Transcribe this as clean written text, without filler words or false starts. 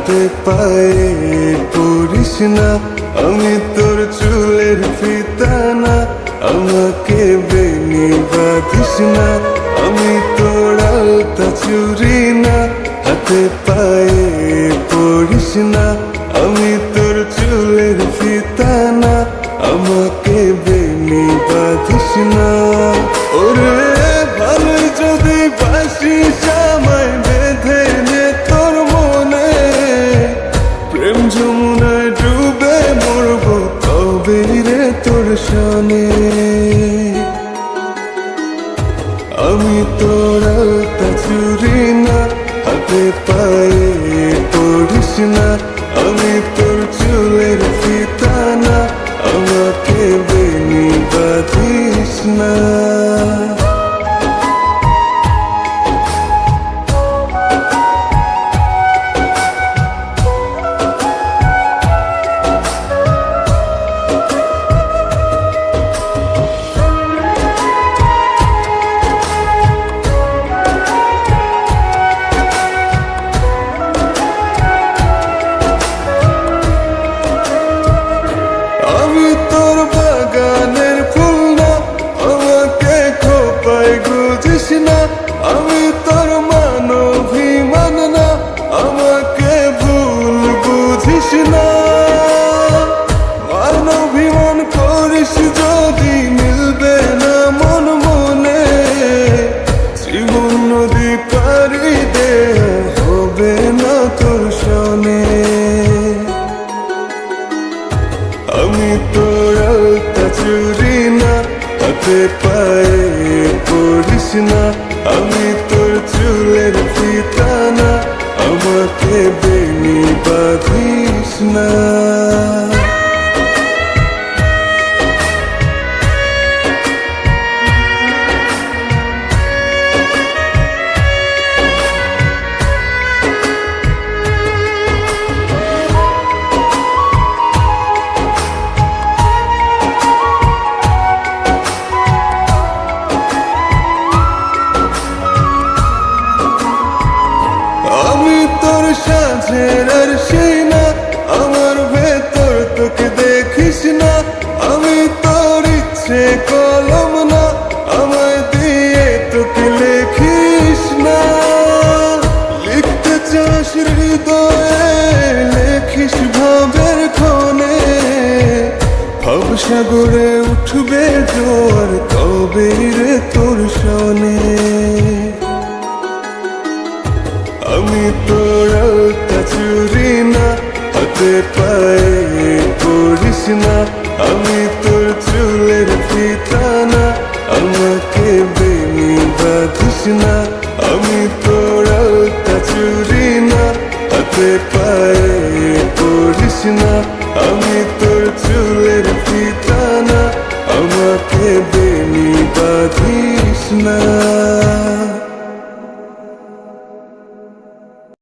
হাতে পায়ে পড়িস না, আমি তোর চুলের ফিতা না, আমাকে বেনি বাঁধিস না, আমি তোর আলতা চুরি না। হাতে পায়ে পড়িস না, আমি তোর চুলের ফিতা না, আমাকে বেনি বাঁধিস না। ওরে ভালো যদি বাসিস আমায় বেঁধে নে তোর মনে, প্রেম যমুনায় ডুবে মরবো তবে রে তোর সনে। আমি তোর আলতা চুরি না, হাতে পায়ে পড়িস না, আমি তোর চুলের ফিতা না, আমাকে বেনি বাঁধিস না। আমি তোর বাগানের ফুল না, আমাকে খোপায় গুজিস না, আমি তোর মানভিমান না, আমাকে ভুল বুঝিস না। মানভিমান করিস যদি মিলবে না মন মনে, জীবন নদী পারি দে হবে না তোর সনে। আমি তোর আলতা চুরি না, হাতে পায়ে পড়িস না, আমি তোর চুলের ফিতা না, আমাকে বেনি বাঁধিস না। আমি তোর সাঁঝের আর সেই না, আমার ভেতর তোকে দেখিস না, আমি তোর ইচ্ছে কলম না, আমায় দিয়ে তোকে লেখিস না। লিখতে চাস হৃদয়ে লেখিস ভাবের ক্ষণে, ভবসাগরে উঠবে জোয়ার তবে রে তোর সনে। আমি তোর আলতা চুরি না, হাতে পায়ে পড়িস না, আমি তোর চুলের ফিতা না, আমাকে বেনি বাঁধিস না। আমি তোর আলতা চুরি না, হাতে পায়ে